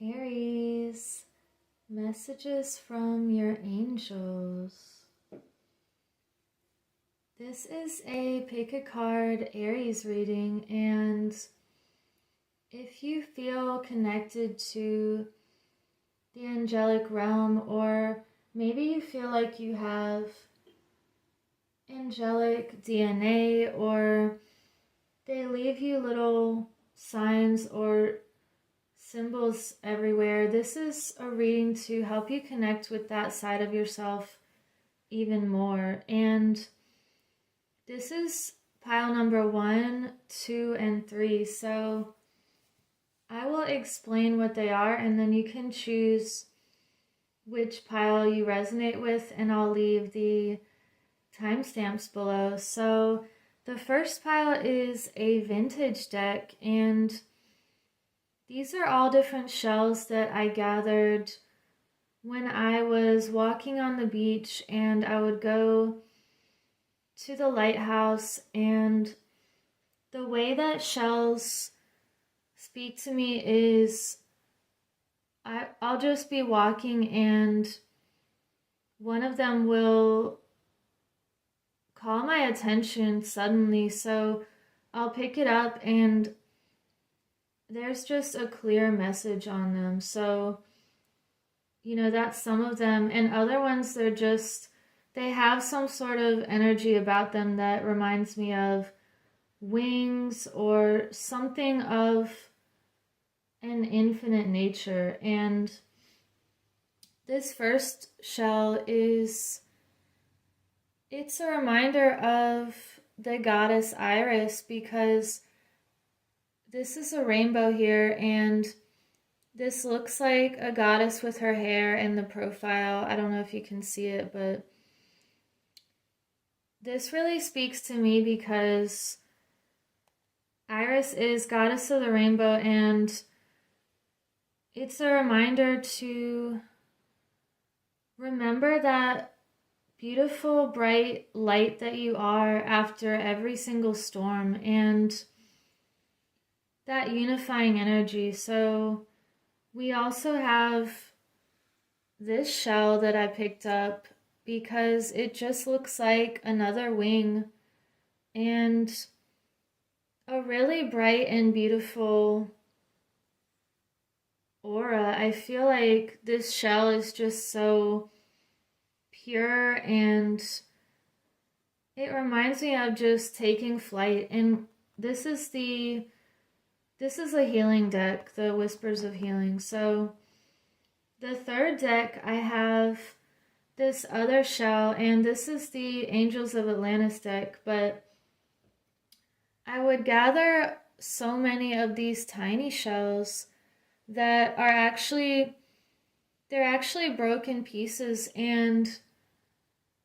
Aries, messages from your angels. This is a pick a card Aries reading, and if you feel connected to the angelic realm, or maybe you feel like you have angelic DNA, or they leave you little signs or symbols everywhere, this is a reading to help you connect with that side of yourself even more. And this is pile number 1, 2, and 3. So I will explain what they are, and then you can choose which pile you resonate with, and I'll leave the timestamps below. So the first pile is a vintage deck, and these are all different shells that I gathered when I was walking on the beach, and I would go to the lighthouse, and the way that shells speak to me is I'll just be walking and one of them will call my attention suddenly, so I'll pick it up and there's just a clear message on them. So, that's some of them. And other ones, they have some sort of energy about them that reminds me of wings or something of an infinite nature. And this first shell it's a reminder of the goddess Iris, because this is a rainbow here, and this looks like a goddess with her hair in the profile. I don't know if you can see it, but this really speaks to me because Iris is goddess of the rainbow, and it's a reminder to remember that beautiful, bright light that you are after every single storm, and that unifying energy. So we also have this shell that I picked up because it just looks like another wing and a really bright and beautiful aura. I feel like this shell is just so pure, and it reminds me of just taking flight. And this is a healing deck, the Whispers of Healing. So the third deck, I have this other shell, and this is the Angels of Atlantis deck, but I would gather so many of these tiny shells that they're actually broken pieces, and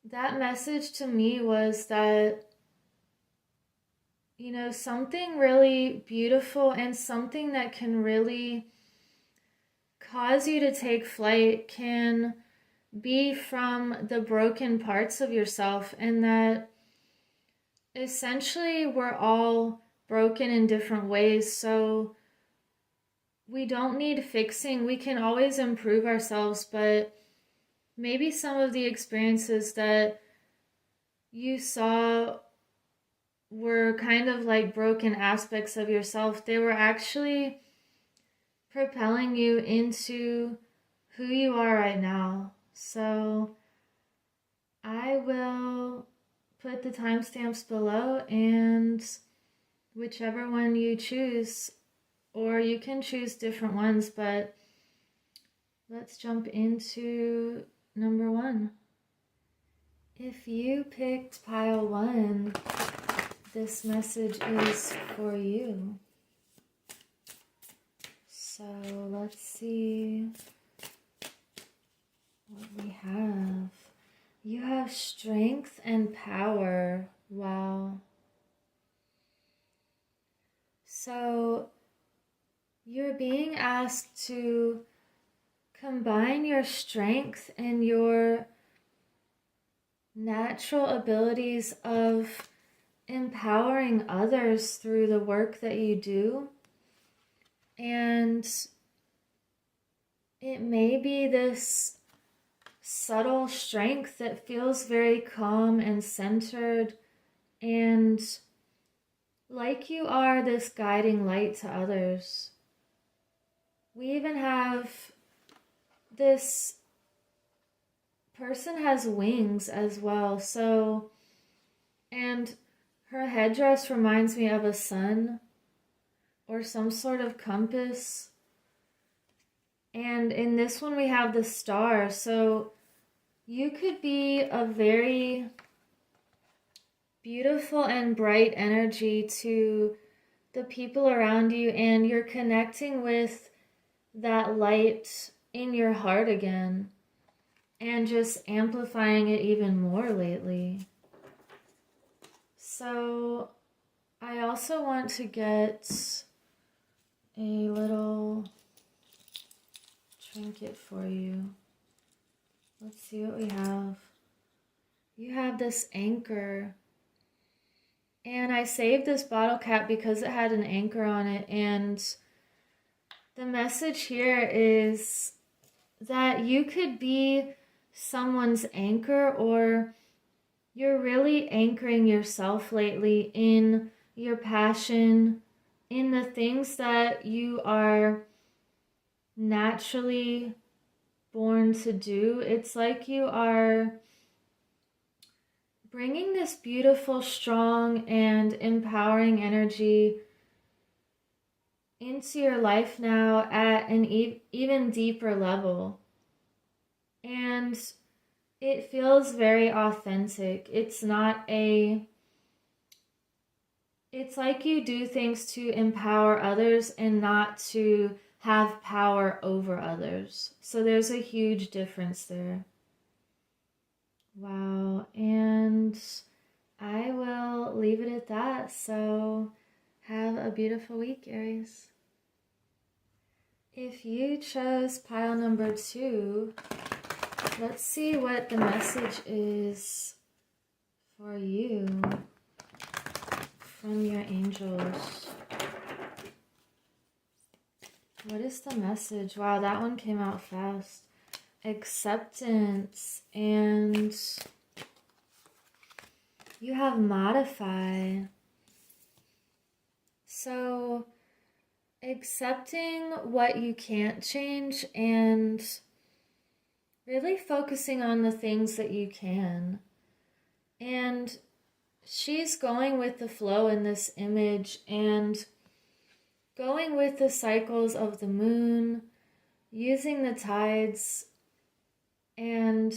that message to me was that something really beautiful and something that can really cause you to take flight can be from the broken parts of yourself, and that essentially we're all broken in different ways. So we don't need fixing. We can always improve ourselves, but maybe some of the experiences that you saw were kind of like broken aspects of yourself. They were actually propelling you into who you are right now. So I will put the timestamps below, and whichever one you choose, or you can choose different ones, but let's jump into number 1. If you picked pile 1, this message is for you. So let's see what we have. You have strength and power. Wow. So you're being asked to combine your strength and your natural abilities of empowering others through the work that you do, and it may be this subtle strength that feels very calm and centered, and like you are this guiding light to others. We even have this person has wings as well. So, and her headdress reminds me of a sun or some sort of compass. And in this one we have the star. So you could be a very beautiful and bright energy to the people around you, and you're connecting with that light in your heart again and just amplifying it even more lately. So I also want to get a little trinket for you. Let's see what we have. You have this anchor. And I saved this bottle cap because it had an anchor on it. And the message here is that you could be someone's anchor, or you're really anchoring yourself lately in your passion, in the things that you are naturally born to do. It's like you are bringing this beautiful, strong, and empowering energy into your life now at an even deeper level. And it feels very authentic. It's like you do things to empower others and not to have power over others. So there's a huge difference there. Wow. And I will leave it at that. So have a beautiful week, Aries. If you chose pile number 2, let's see what the message is for you from your angels. What is the message? Wow, that one came out fast. Acceptance, and you have modify. So accepting what you can't change and really focusing on the things that you can. And she's going with the flow in this image and going with the cycles of the moon, using the tides and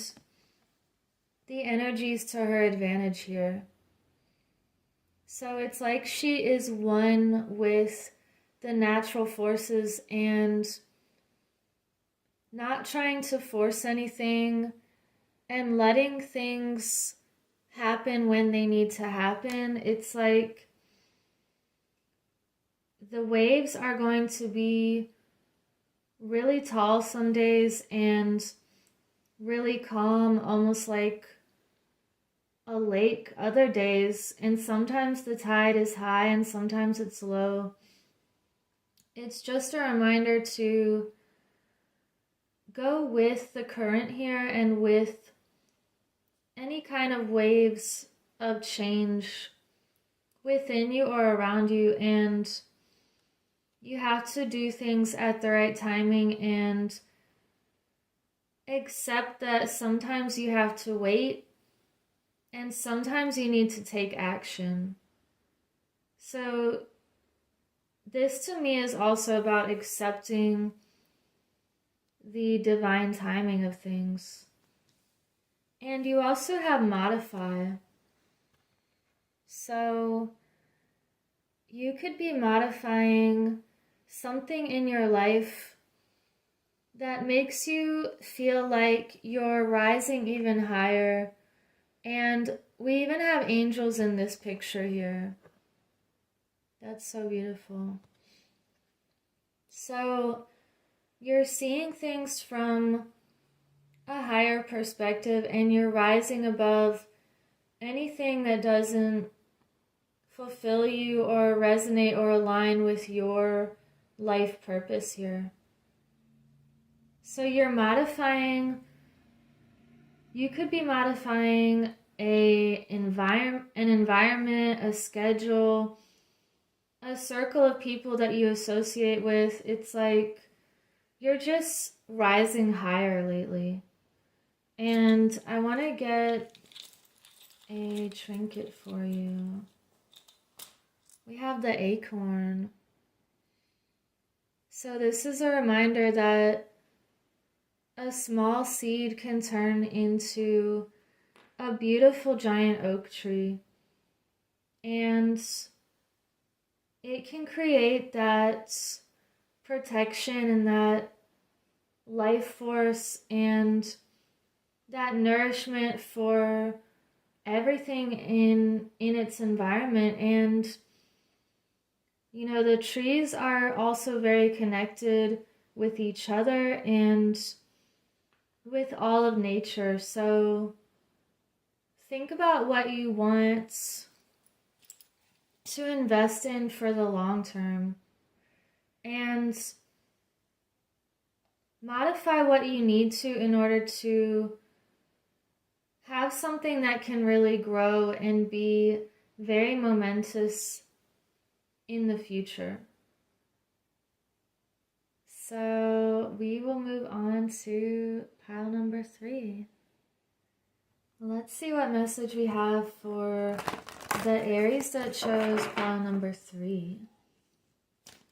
the energies to her advantage here. So it's like she is one with the natural forces and not trying to force anything and letting things happen when they need to happen. It's like the waves are going to be really tall some days and really calm, almost like a lake other days, and sometimes the tide is high and sometimes it's low. It's just a reminder to go with the current here and with any kind of waves of change within you or around you, and you have to do things at the right timing and accept that sometimes you have to wait and sometimes you need to take action. So this to me is also about accepting the divine timing of things. And you also have modify. So you could be modifying something in your life that makes you feel like you're rising even higher. And we even have angels in this picture here. That's so beautiful. So you're seeing things from a higher perspective and you're rising above anything that doesn't fulfill you or resonate or align with your life purpose here. So you're modifying, you could be modifying an environment, a schedule, a circle of people that you associate with. It's like you're just rising higher lately. And I want to get a trinket for you. We have the acorn. So this is a reminder that a small seed can turn into a beautiful giant oak tree. And it can create that protection and that life force and that nourishment for everything in its environment. And you know, the trees are also very connected with each other and with all of nature. So think about what you want to invest in for the long term and modify what you need to in order to have something that can really grow and be very momentous in the future. So we will move on to pile number 3. Let's see what message we have for the Aries that chose pile number 3.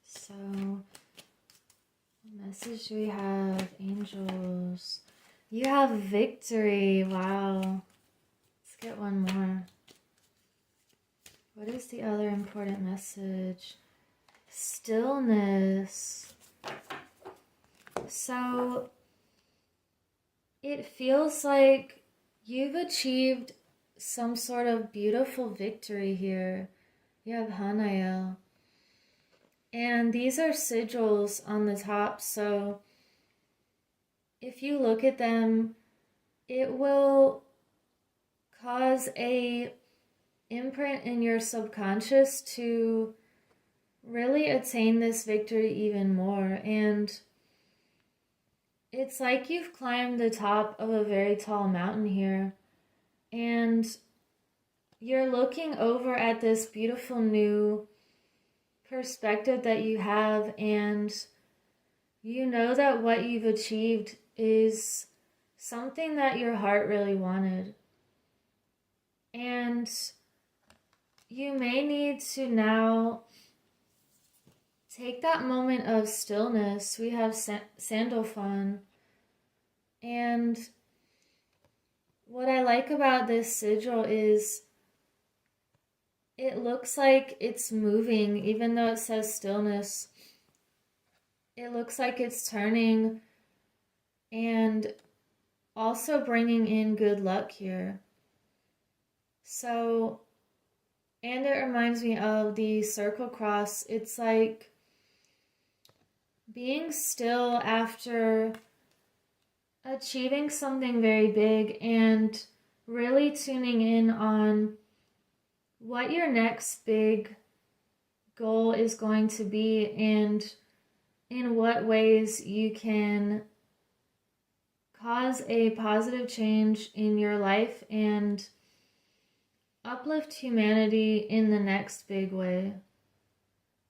So, what message do we have? Angels. You have victory. Wow. Let's get one more. What is the other important message? Stillness. So, it feels like you've achieved some sort of beautiful victory here. You have Hanael. And these are sigils on the top, so if you look at them, it will cause a imprint in your subconscious to really attain this victory even more. And it's like you've climbed the top of a very tall mountain here, and you're looking over at this beautiful new perspective that you have, and you know that what you've achieved is something that your heart really wanted. And you may need to now take that moment of stillness. We have Sandalphon. And what I like about this sigil is it looks like it's moving, even though it says stillness. It looks like it's turning and also bringing in good luck here. So, and it reminds me of the circle cross. It's like being still after achieving something very big and really tuning in on what your next big goal is going to be and in what ways you can cause a positive change in your life and uplift humanity in the next big way.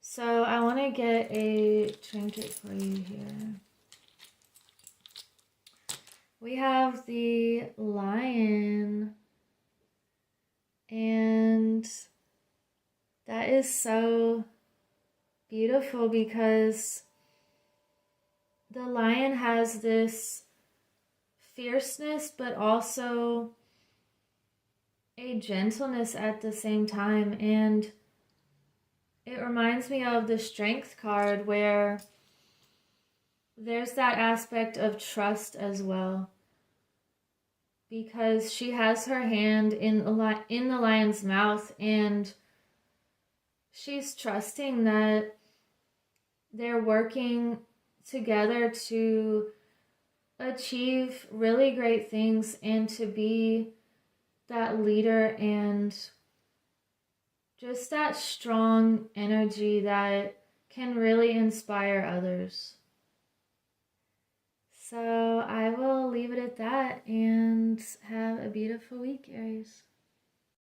So I want to get a trinket for you here. We have the lion, and that is so beautiful because the lion has this fierceness but also a gentleness at the same time, and it reminds me of the Strength card where there's that aspect of trust as well, because she has her hand in the lion's mouth and she's trusting that they're working together to achieve really great things and to be that leader and just that strong energy that can really inspire others. So leave it at that and have a beautiful week, Aries.